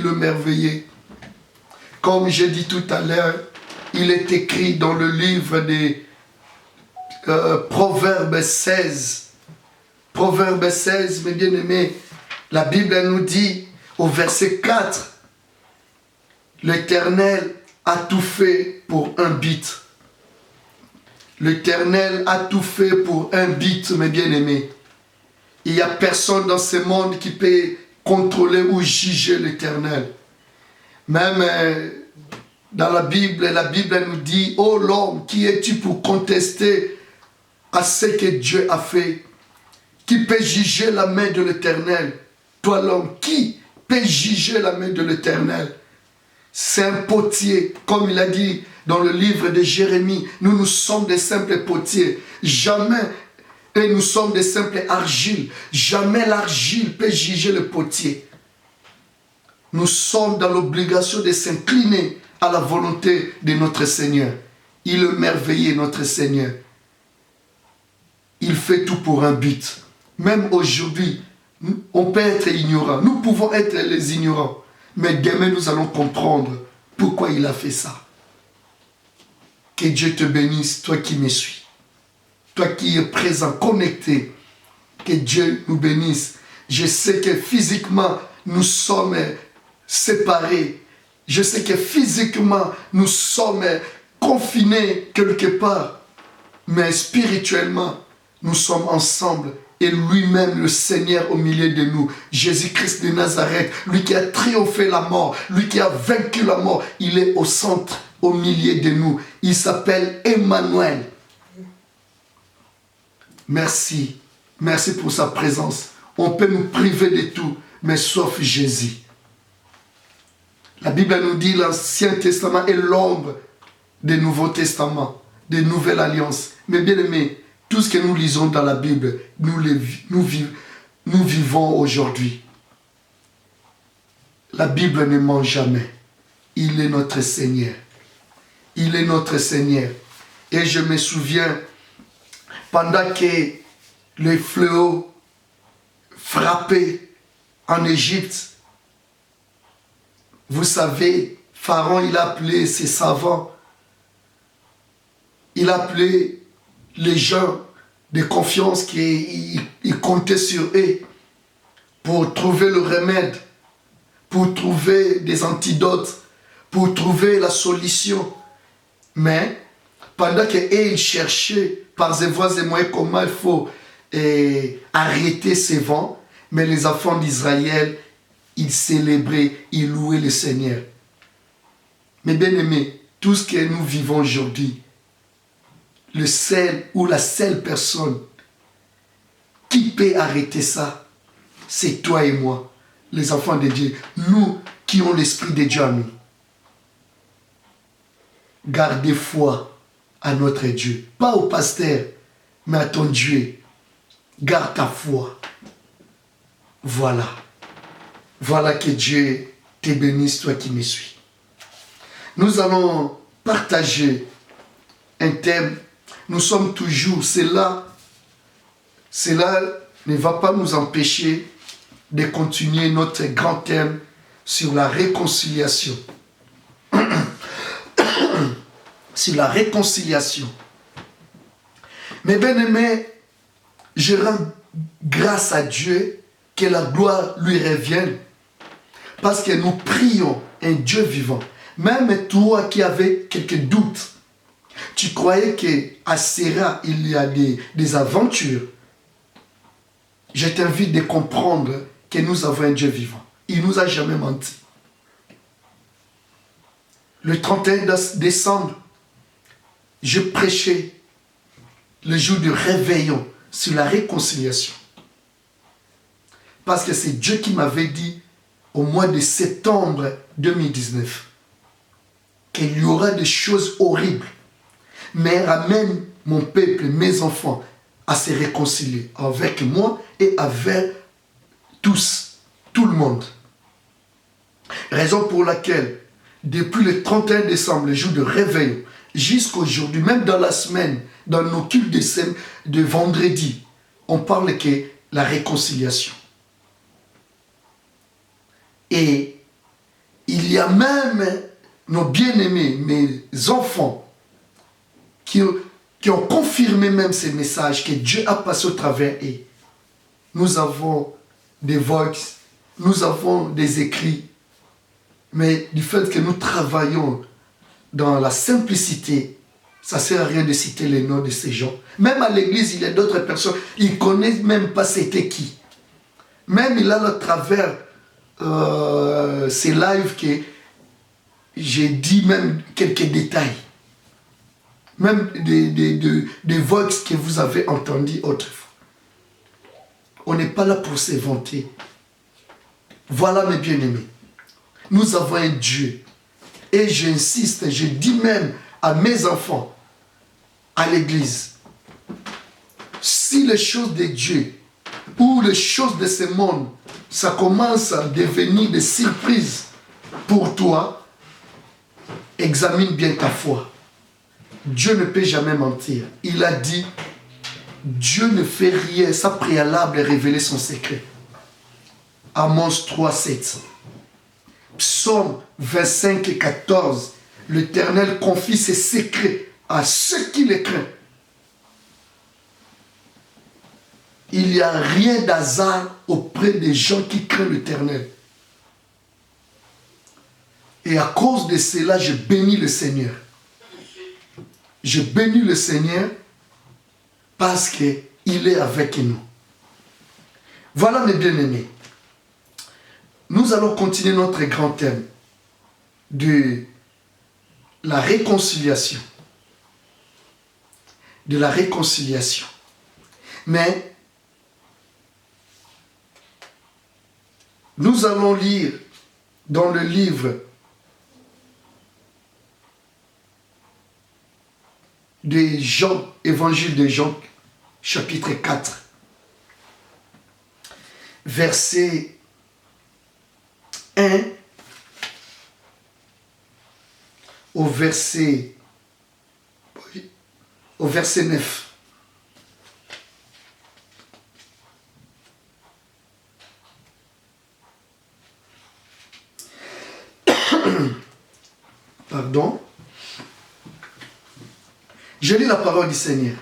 le merveilleux. Comme j'ai dit tout à l'heure, il est écrit dans le livre des Proverbes 16. Proverbes 16, mes bien-aimés, la Bible nous dit au verset 4, l'Éternel a tout fait pour un but. L'Éternel a tout fait pour un but, mes bien-aimés. Il n'y a personne dans ce monde qui peut contrôler ou juger l'Éternel. Même dans la Bible nous dit, « Oh l'homme, qui es-tu pour contester à ce que Dieu a fait? Qui peut juger la main de l'Éternel? Toi l'homme, qui peut juger la main de l'Éternel? » C'est un potier, comme il a dit dans le livre de Jérémie. Nous sommes des simples potiers. Jamais, et nous sommes des simples argiles. Jamais l'argile peut juger le potier. Nous sommes dans l'obligation de s'incliner à la volonté de notre Seigneur. Il est merveilleux, notre Seigneur. Il fait tout pour un but. Même aujourd'hui, on peut être ignorant. Nous pouvons être les ignorants. Mais demain, nous allons comprendre pourquoi il a fait ça. Que Dieu te bénisse, toi qui me suis. Toi qui es présent, connecté. Que Dieu nous bénisse. Je sais que physiquement, nous sommes séparés. Je sais que physiquement, nous sommes confinés quelque part. Mais spirituellement, nous sommes ensemble. Et lui-même, le Seigneur au milieu de nous, Jésus-Christ de Nazareth, lui qui a triomphé la mort, lui qui a vaincu la mort, il est au centre, au milieu de nous. Il s'appelle Emmanuel. Merci. Merci pour sa présence. On peut nous priver de tout, mais sauf Jésus. La Bible nous dit l'Ancien Testament est l'ombre du Nouveau Testament, de Nouvelle Alliance. Mais bien aimés, tout ce que nous lisons dans la Bible, nous vivons aujourd'hui. La Bible ne ment jamais. Il est notre Seigneur. Il est notre Seigneur. Et je me souviens, pendant que les fléaux frappaient en Égypte, vous savez, Pharaon, il a appelé ses savants. Il a appelé les gens de confiance qui comptaient sur eux pour trouver le remède, pour trouver des antidotes, pour trouver la solution. Mais pendant qu'ils cherchaient par ses voies et moyens comment il faut arrêter ces vents, mais les enfants d'Israël, ils célébraient, ils louaient le Seigneur. Mais bien aimés, tout ce que nous vivons aujourd'hui, le seul ou la seule personne qui peut arrêter ça, c'est toi et moi, les enfants de Dieu. Nous qui ont l'Esprit de Dieu en nous. Gardez foi à notre Dieu. Pas au pasteur, mais à ton Dieu. Garde ta foi. Voilà. Voilà, que Dieu te bénisse, toi qui me suis. Nous allons partager un thème. Nous sommes toujours, cela ne va pas nous empêcher de continuer notre grand thème sur la réconciliation. Sur la réconciliation. Mais bien aimé, je rends grâce à Dieu, que la gloire lui revienne, parce que nous prions un Dieu vivant. Même toi qui avais quelques doutes, tu croyais qu'à Séra, il y a des aventures. Je t'invite de comprendre que nous avons un Dieu vivant. Il ne nous a jamais menti. Le 31 décembre, je prêchais le jour du réveillon sur la réconciliation. Parce que c'est Dieu qui m'avait dit au mois de septembre 2019 qu'il y aura des choses horribles. Mais ramène mon peuple, mes enfants, à se réconcilier avec moi et avec tous, tout le monde. Raison pour laquelle, depuis le 31 décembre, le jour de réveil, jusqu'à aujourd'hui, même dans la semaine, dans nos cultes de vendredi, on parle que la réconciliation. Et y a même nos bien-aimés, mes enfants, qui ont confirmé même ces messages que Dieu a passés au travers eux. Nous avons des vox, nous avons des écrits, mais du fait que nous travaillons dans la simplicité, ça ne sert à rien de citer les noms de ces gens. Même à l'église, il y a d'autres personnes, ils ne connaissent même pas c'était qui. Même il a à travers ces lives que j'ai dit même quelques détails. Même des vox que vous avez entendus autrefois. On n'est pas là pour se vanter. Voilà mes bien-aimés. Nous avons un Dieu. Et j'insiste, je dis même à mes enfants, à l'église, si les choses de Dieu ou les choses de ce monde, ça commence à devenir des surprises pour toi, examine bien ta foi. Dieu ne peut jamais mentir. Il a dit, Dieu ne fait rien sans préalable révéler son secret. Amos 3, 7. Psaume 25, 14. L'Éternel confie ses secrets à ceux qui les craignent. Il n'y a rien d'hasard auprès des gens qui craignent l'Éternel. Et à cause de cela, je bénis le Seigneur. Je bénis le Seigneur parce qu'il est avec nous. Voilà mes bien-aimés. Nous allons continuer notre grand thème de la réconciliation. De la réconciliation. Mais nous allons lire dans le livre de Jean, évangile de Jean, chapitre 4, verset 1 au verset 9. Pardon. Je lis la parole du Seigneur.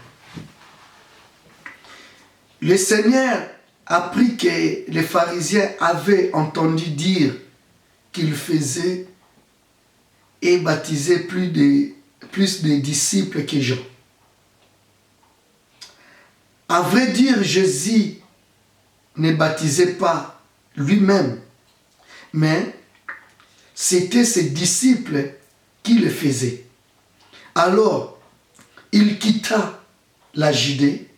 Le Seigneur apprit que les pharisiens avaient entendu dire qu'il faisait et baptisait plus de disciples que Jean. À vrai dire, Jésus ne baptisait pas lui-même, mais c'était ses disciples qui le faisaient. Alors, il quitta la Judée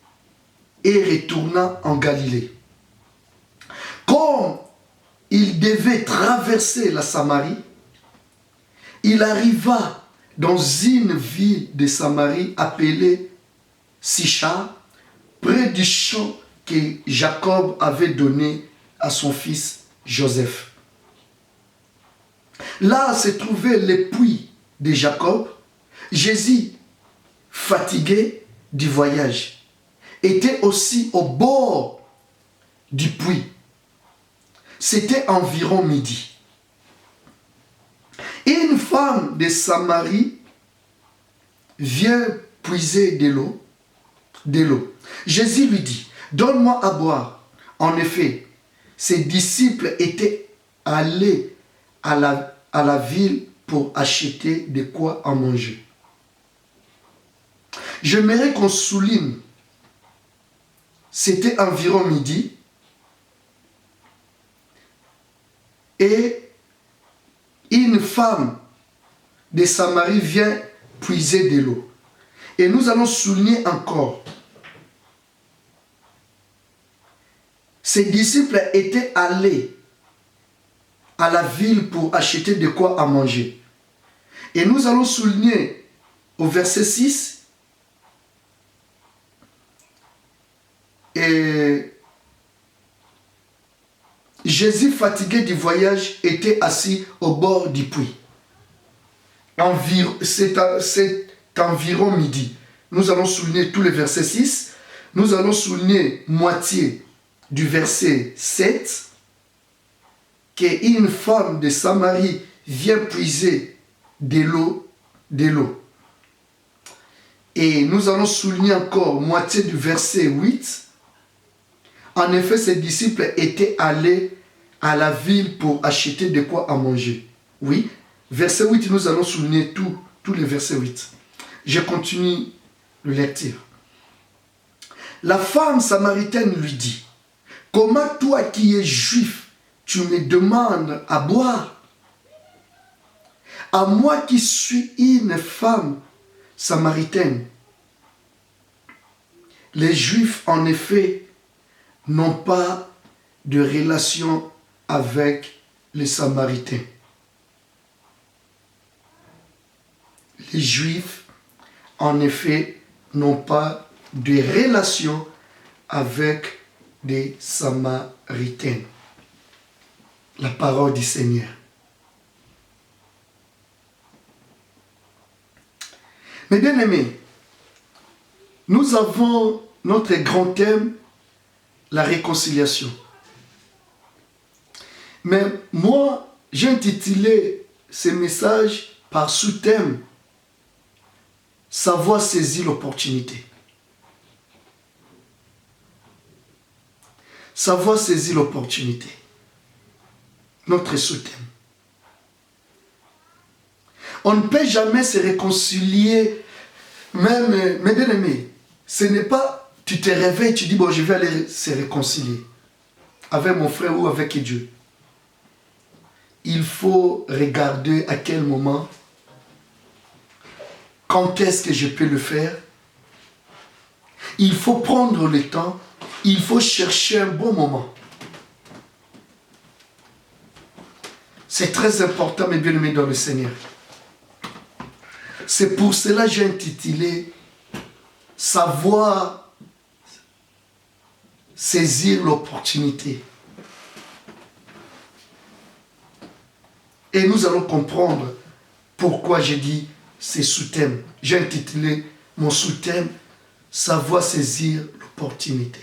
et retourna en Galilée. Comme il devait traverser la Samarie, il arriva dans une ville de Samarie appelée Sichar, près du champ que Jacob avait donné à son fils Joseph. Là se trouvait le puits de Jacob. Jésus, fatigué du voyage, était aussi au bord du puits. C'était environ midi. Et une femme de Samarie vient puiser de l'eau. Jésus lui dit, donne-moi à boire. En effet, ses disciples étaient allés à la ville pour acheter de quoi en manger. J'aimerais qu'on souligne, c'était environ midi, et une femme de Samarie vient puiser de l'eau. Et nous allons souligner encore, ses disciples étaient allés à la ville pour acheter de quoi à manger. Et nous allons souligner au verset 6, et Jésus, fatigué du voyage, était assis au bord du puits. C'est environ midi. Nous allons souligner tous les versets 6. Nous allons souligner moitié du verset 7. Qu'une femme de Samarie vient puiser de l'eau. Et nous allons souligner encore moitié du verset 8. En effet, ses disciples étaient allés à la ville pour acheter de quoi à manger. Oui, verset 8, nous allons souligner tous les versets 8. Je continue le lecture. La femme samaritaine lui dit, « Comment toi qui es juif, tu me demandes à boire? À moi qui suis une femme samaritaine. » Les Juifs, en effet, n'ont pas de relation avec les Samaritains. Les Juifs, en effet, n'ont pas de relation avec les Samaritains. La parole du Seigneur. Mes bien-aimés, nous avons notre grand thème, la réconciliation. Mais moi, j'ai intitulé ce message par sous-thème « Savoir saisir l'opportunité ». Savoir saisir l'opportunité. Notre sous-thème. On ne peut jamais se réconcilier, même, mes bien-aimés. Ce n'est pas, tu te réveilles, tu dis, bon, je vais aller se réconcilier avec mon frère ou avec Dieu. Il faut regarder à quel moment, quand est-ce que je peux le faire. Il faut prendre le temps, il faut chercher un bon moment. C'est très important, mes bien-aimés dans le Seigneur. C'est pour cela que j'ai intitulé « Savoir saisir l'opportunité ». Et nous allons comprendre pourquoi j'ai dit ces sous-thèmes. J'ai intitulé mon sous-thème « Savoir saisir l'opportunité ».